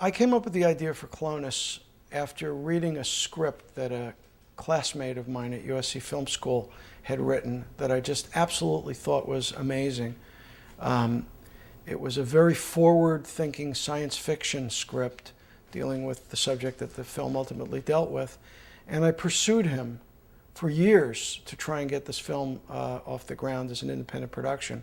I came up with the idea for Clonus after reading a script that a classmate of mine at USC Film School had written that I just absolutely thought was amazing. It was a very forward-thinking science fiction script dealing with the subject that the film ultimately dealt with. And I pursued him for years to try and get this film off the ground as an independent production.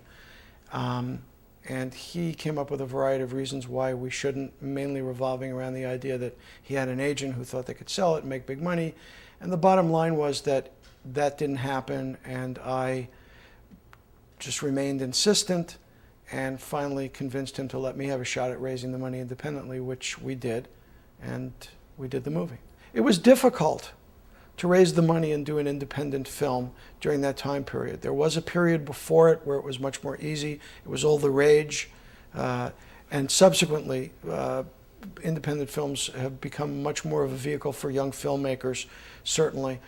And he came up with a variety of reasons why we shouldn't, mainly revolving around the idea that he had an agent who thought they could sell it and make big money. And the bottom line was that that didn't happen, and I just remained insistent and finally convinced him to let me have a shot at raising the money independently, which we did, and we did the movie. It was difficult to raise the money and do an independent film during that time period. There was a period before it where it was much more easy. It was all the rage. And subsequently, independent films have become much more of a vehicle for young filmmakers, certainly.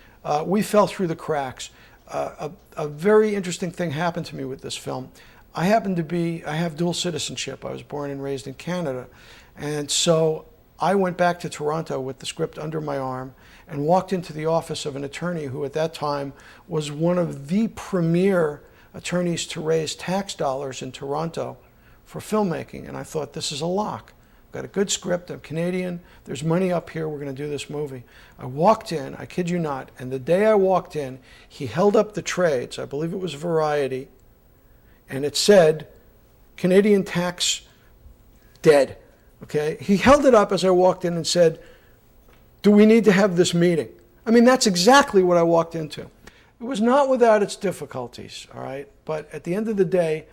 We fell through the cracks. A very interesting thing happened to me with this film. I have dual citizenship. I was born and raised in Canada. And so I went back to Toronto with the script under my arm and walked into the office of an attorney who at that time was one of the premier attorneys to raise tax dollars in Toronto for filmmaking. And I thought, this is a lock. I've got a good script, I'm Canadian, there's money up here, we're going to do this movie. I walked in, I kid you not, and the day I walked in, he held up the trades, I believe it was Variety, and it said, Canadian tax dead. Okay? He held it up as I walked in and said, do we need to have this meeting? I mean, that's exactly what I walked into. It was not without its difficulties, all right? But at the end of the day,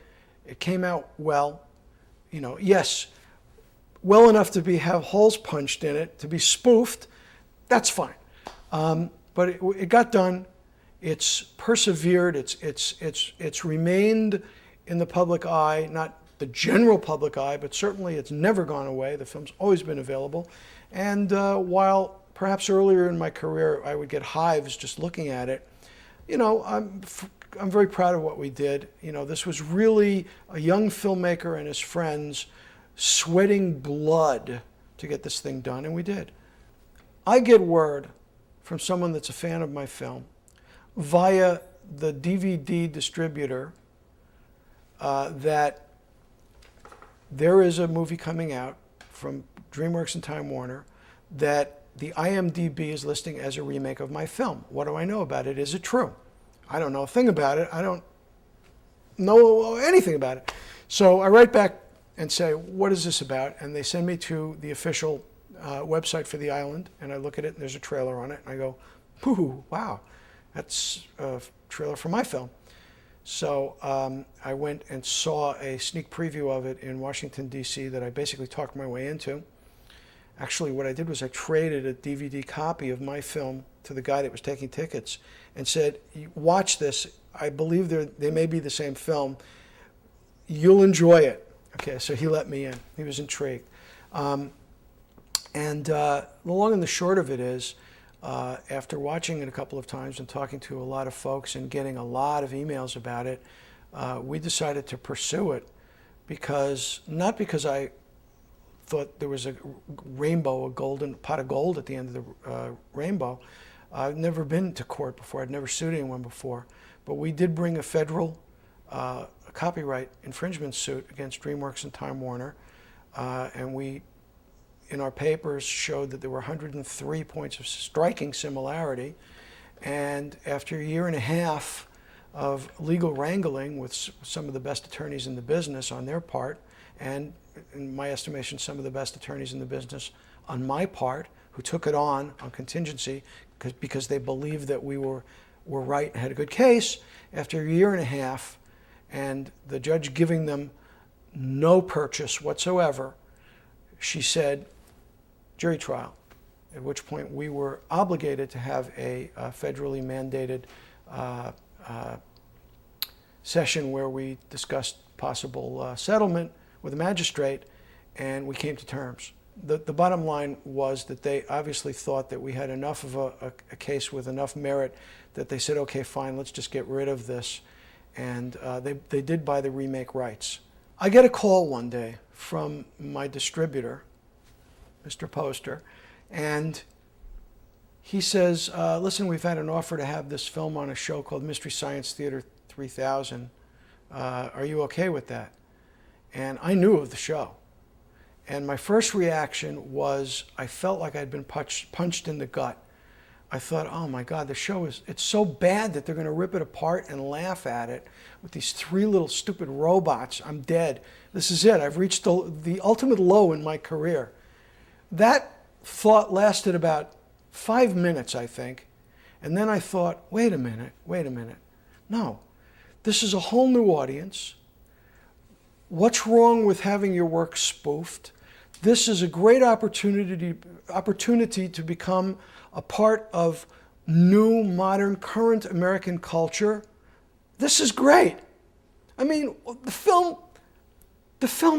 it came out well. You know, yes, well enough to have holes punched in it, to be spoofed, that's fine. But it got done. It's persevered. It's remained in the public eye, not the general public eye, but certainly it's never gone away. The film's always been available. And while perhaps earlier in my career I would get hives just looking at it, you know, I'm very proud of what we did. You know, this was really a young filmmaker and his friends sweating blood to get this thing done, and we did. I get word from someone that's a fan of my film via the DVD distributor that there is a movie coming out from DreamWorks and Time Warner that the IMDb is listing as a remake of my film. What do I know about it? Is it true? I don't know a thing about it. I don't know anything about it. So I write back and say, what is this about? And they send me to the official website for the island, and I look at it, and there's a trailer on it, and I go, ooh, wow, that's a trailer for my film. So I went and saw a sneak preview of it in Washington, D.C. that I basically talked my way into. Actually, what I did was I traded a DVD copy of my film to the guy that was taking tickets and said, watch this. I believe they may be the same film. You'll enjoy it. Okay, so he let me in. He was intrigued. The long and the short of it is, after watching it a couple of times and talking to a lot of folks and getting a lot of emails about it, we decided to pursue it not because I thought there was a rainbow, a golden pot of gold at the end of the rainbow. I've never been to court before. I'd never sued anyone before. But we did bring a federal copyright infringement suit against DreamWorks and Time Warner. And we, in our papers, showed that there were 103 points of striking similarity. And after a year and a half of legal wrangling with some of the best attorneys in the business on their part, and in my estimation, some of the best attorneys in the business on my part, who took it on contingency because they believed that we were right and had a good case, after a year and a half, and the judge giving them no purchase whatsoever, she said, jury trial, at which point we were obligated to have a federally mandated session where we discussed possible settlement with a magistrate, and we came to terms. The bottom line was that they obviously thought that we had enough of a case with enough merit that they said, okay, fine, let's just get rid of this. And they did buy the remake rights. I get a call one day from my distributor Mr. Poster, and he says, listen, we've had an offer to have this film on a show called Mystery Science Theater 3000. Are you okay with that? And I knew of the show. And my first reaction was I felt like I'd been punched in the gut. I thought, oh my God, the show it's so bad that they're going to rip it apart and laugh at it with these three little stupid robots. I'm dead. This is it. I've reached the ultimate low in my career. That thought lasted about 5 minutes, I think. And then I thought, wait a minute. No, this is a whole new audience. What's wrong with having your work spoofed? This is a great opportunity to become a part of new, modern, current American culture. This is great. I mean, the film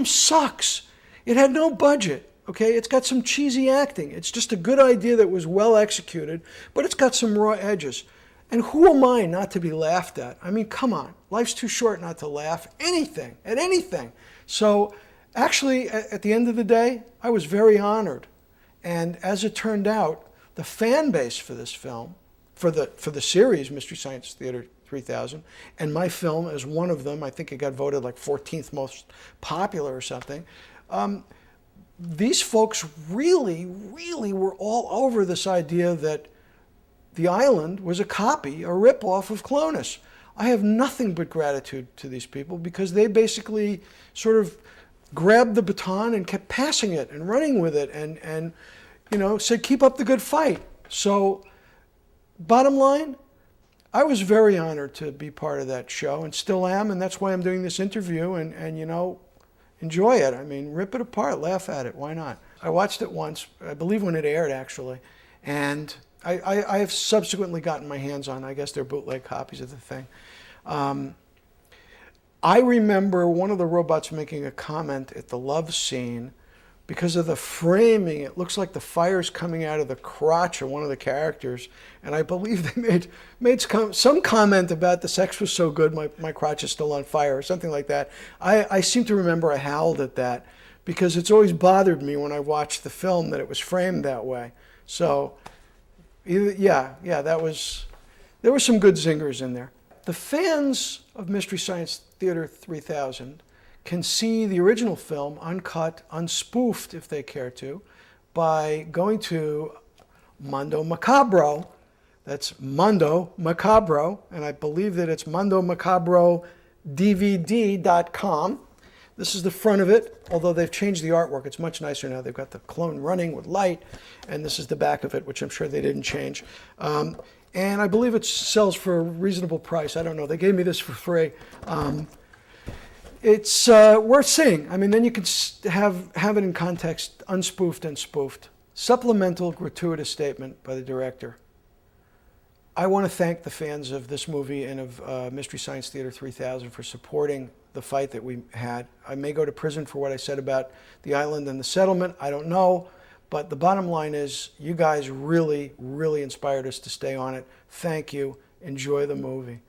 sucks. It had no budget, okay? It's got some cheesy acting. It's just a good idea that was well executed, but it's got some raw edges. And who am I not to be laughed at? I mean, come on. Life's too short not to laugh at anything. So actually, at the end of the day, I was very honored. And as it turned out, the fan base for this film, for the series Mystery Science Theater 3000, and my film as one of them, I think it got voted like 14th most popular or something. These folks really were all over this idea that the island was a copy, a ripoff of Clonus. I have nothing but gratitude to these people because they basically sort of grabbed the baton and kept passing it and running with it and you know, said, keep up the good fight. So bottom line, I was very honored to be part of that show and still am, and that's why I'm doing this interview and you know, enjoy it. I mean, rip it apart, laugh at it, why not? I watched it once, I believe when it aired actually, and I have subsequently gotten my hands on, I guess they're bootleg copies of the thing. I remember one of the robots making a comment at the love scene because of the framing. It looks like the fire's coming out of the crotch of one of the characters. And I believe they made some comment about the sex was so good, my crotch is still on fire, or something like that. I seem to remember I howled at that because it's always bothered me when I watched the film that it was framed that way. So, yeah, there were some good zingers in there. The fans of Mystery Science Theater 3000 can see the original film uncut, unspoofed if they care to, by going to Mondo Macabro. That's Mondo Macabro, and I believe that it's mondomacabrodvd.com. This is the front of it, although they've changed the artwork. It's much nicer now. They've got the clone running with light, and this is the back of it, which I'm sure they didn't change. And I believe it sells for a reasonable price. I don't know. They gave me this for free. It's worth seeing. I mean, then you can have it in context, unspoofed and spoofed. Supplemental, gratuitous statement by the director. I want to thank the fans of this movie and of Mystery Science Theater 3000 for supporting the fight that we had. I may go to prison for what I said about the island and the settlement. I don't know. But the bottom line is, you guys really inspired us to stay on it. Thank you. Enjoy the movie.